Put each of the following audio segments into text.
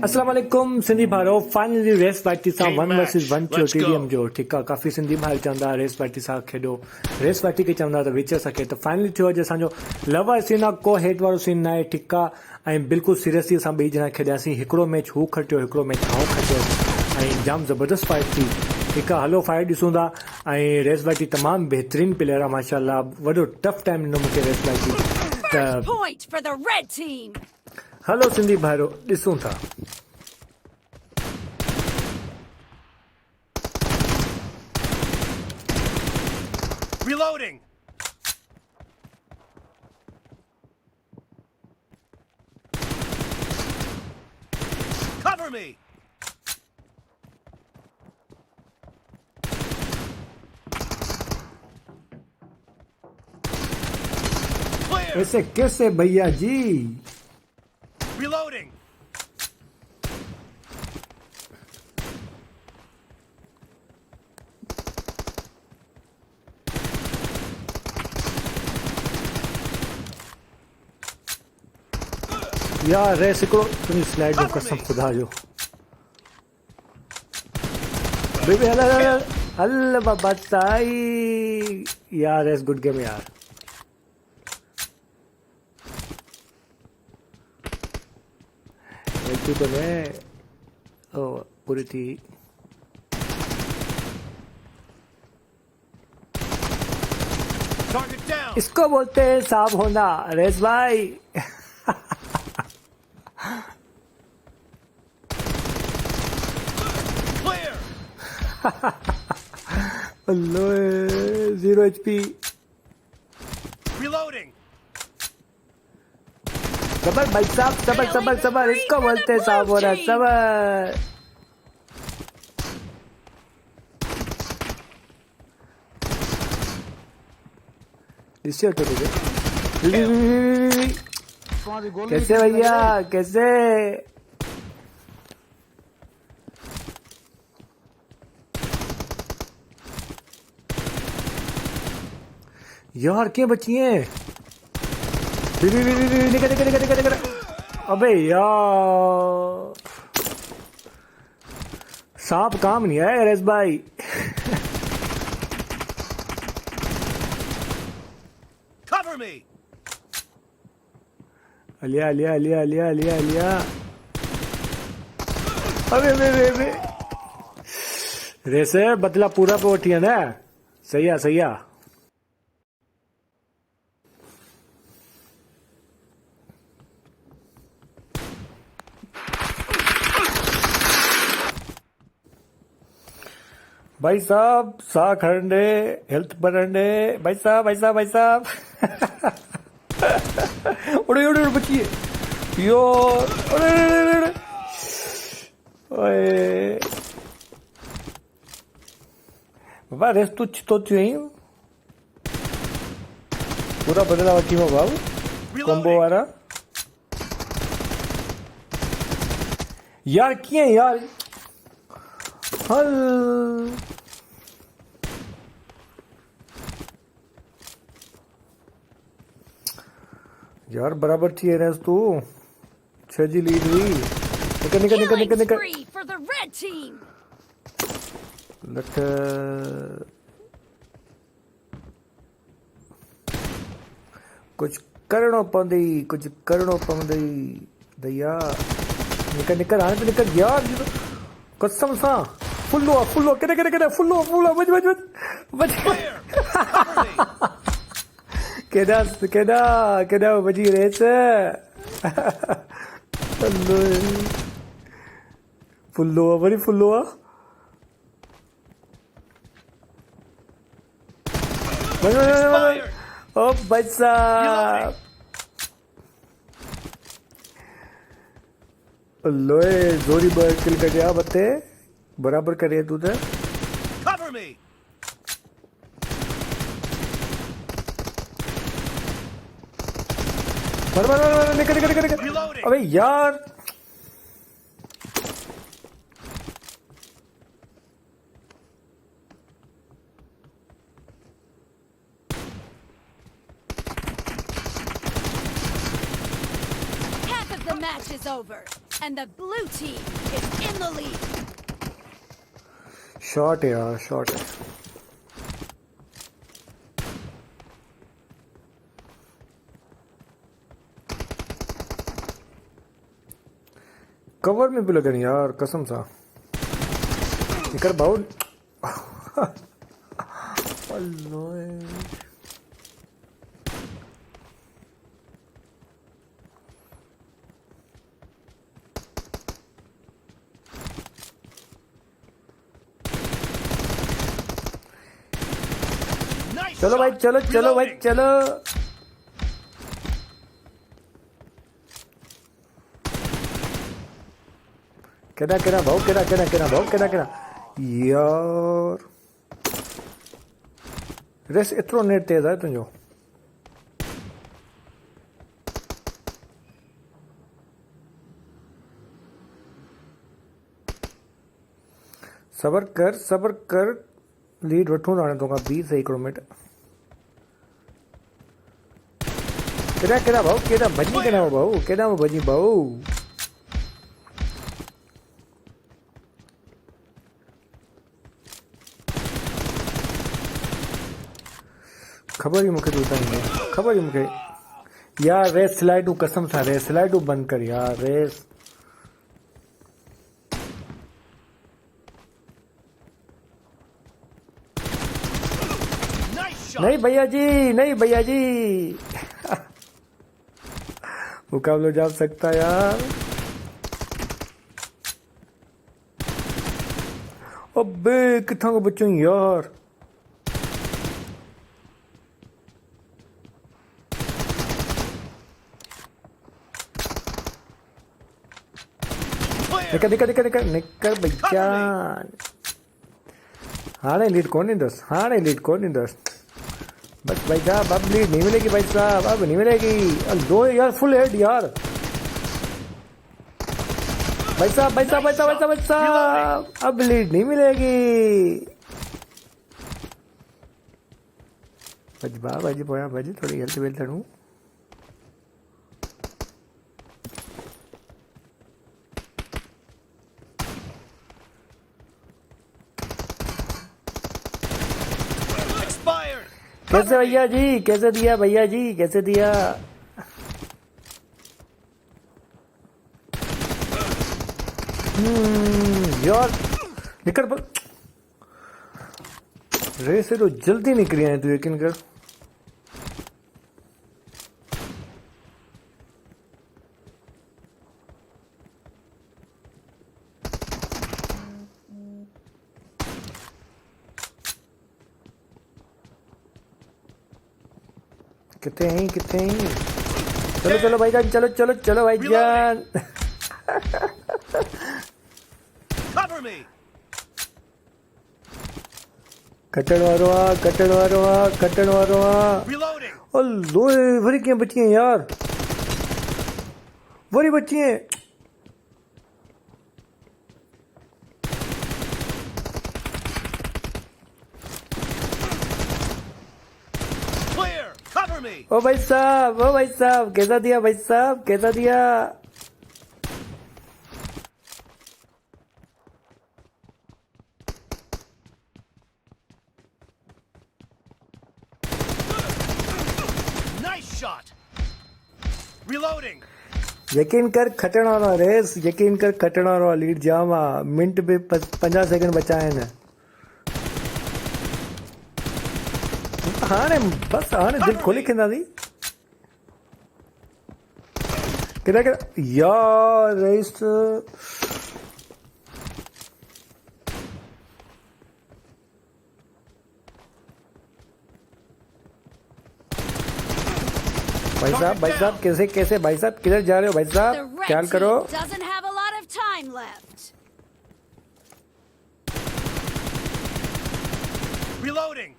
अस्सलाम वालेकुम सिंधी भाइयों फाइनली रेस पार्टी सां Team 1 match. Versus 1 Let's stadium go. जो ठीकु आहे काफ़ी सिंधी भाई चवंदा रेस पार्टी सां खेॾो रेस पार्टी खे चवंदा त विच सके त फाइनली थियो अॼु असांजो लवर सीन आहे को हेठि वारो सीन न आहे ठीकु आहे ऐं बिल्कुलु सीरियसली असां ॿई ॼणा खेॾियासीं हिकिड़ो मैच हू खटियो हिकिड़ो मैच आउं खटियो ऐं जाम ज़बरदस्त फाइट थी ठीकु आहे हलो फाइट ॾिसूं था ऐं रेस पार्टी तमामु बहितरीनु प्लेयर आहे माशाल्लाह वॾो टफ टाइम ॾिनो मूंखे रेस पार्टी त Point for the red team. Hello Sindhi भाइरो ॾिसूं था Reloading. Cover me. Clear. ऐसे कैसे भैया जी Reloading. यार रेस हिकिड़ो तुंहिंजी स्लाइड जो कसम खुदा जो बेबी हल हल हल बाबा ताई यार रेस गुड गेम यार एक तो ने ओ पूरी थी Target down. इसको बोलते हैं साफ होना रेस भाई Clear. लो 0 HP Reloading. सबर भाई साहब सबर सबर सबर इसको बोलते हैं साफ होना सबर इससे तो कैसे भैया कैसे यार क्या बची हैं निकल निकल निकल निकल निकल अबे यार सांप काम नहीं आया रेस भाई Cover me. अलिया अलिया अलिया अलिया अलिया अलिया अबे बे बे रेसे बदला पूरा पे उठी है ना सही है सही है भाई साहब साह खड़े हेल्थ बढ़े भाई साहब भाई साहब भाई साहब उड़े उड़े उड़े बचिए यो उड़े उड़े उड़े ओए बाबा रेस तो थियो पूरा बदला वठी में बाबू कॉम्बो वाला यार किए यार हल यार बराबर थी है रेस तू 6 जी लीड हुई निकल निकल निकल निकल Killing निकल spree for the red team. लठ कुछ करणो पवंदई दया निकल निकल हाणे तो निकल यार कसम सा फुल्लो केॾे फुल्लो बच बच केॾा बची रेस फुल्लो आहे वरी फुल्लो आहे ओ भाई साहब लोए जोरी किल कटिया बते बराबर करे तू तो Cover me. निकल Reloading. अबे यार Half of the match is over. And the blue team is in the lead. Shot है यार, शॉट है। कवर में भी लगन यार, कसम सा निकर बाउल। Nice चलो भाई, shot. चलो चलो भाई, Reloading. चलो। केड़ा केड़ा भाऊ, केड़ा केड़ा केड़ा भाऊ, केड़ा केड़ा यार। रेस एतिरो नेट तेज आहे तुंहिंजो। सबर कर, लीड वठूं था हाणे तोखां 20 हिकिड़ो मिंट। केड़ा केड़ा भाऊ, केड़ा भॼी, केड़ा भाऊ, केड़ा भॼी भाऊ। खबर ही मूंखे तूं ताईं, खबर ही मूंखे यार। रेस स्लाइडू, कसम सां रेस स्लाइडू बंद कर यार। Race Nice shot. नहीं भैया जी, नहीं भैया जी। मुकाबला जा सकता यार। अबे किथां को बच्चों यार। Clear. निकर भैया। हाणे लीड कौन ईंदुसि, हाणे लीड कौन ईंदुसि। बस भाई साहब, अब लीड नहीं मिलेगी भाई साहब, अब नहीं मिलेगी। दो यार, फुल हेड यार। भाई साहब, भाई साहब, भाई साहब, भाई साहब, भाई साहब, अब लीड नहीं मिलेगी। भाजी पोया भाजी, थोड़ी हेल्थ वेल्थ हूँ। Expired. कैसे भैया जी, कैसे दिया भैया जी, कैसे दिया। यार निकल रेस से तो जल्दी निकली है तू, यकीन कर। कितने हैं, कितने हैं। चलो चलो भाईजान, चलो चलो चलो भाईजान। Cover me. कटण वारो आ, कटण वारो आ, कटण वारो आ। Reloading. ओ लोए, वरी क्या बची हैं यार, वरी बची हैं। Clear. Cover me. ओ भाई साहब, ओ भाई साहब, कैसा दिया भाई साहब, कैसा दिया। Nice shot. Reloading. यकीन कर खटण वारो रेस, यकीन कर खटण वारो लीड जाम आ। मिंट पे 50 सेकंड बचा आहिनि। हाणे बस, हाणे दिल खोली खिंदासीं। किथे किथे यार रेस। भाई साहब कैसे कैसे, भाई साहब किधर जा रहे हो भाई The साहब, red ख्याल करो। team doesn't have a lot of time left. Reloading.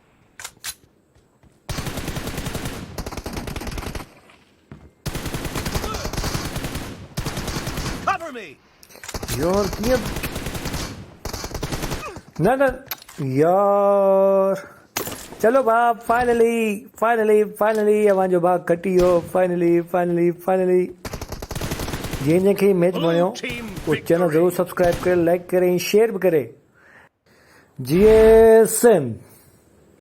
Cover me. यार कीअं, न न यार। चलो भाउ, फाइनली अवांजो भाउ खटी वियो। फाइनली जंहिंखे मैच वणियो उहो चैनल ज़रूरु सब्सक्राइब करे, लाइक करे ऐं शेयर बि करे। GSM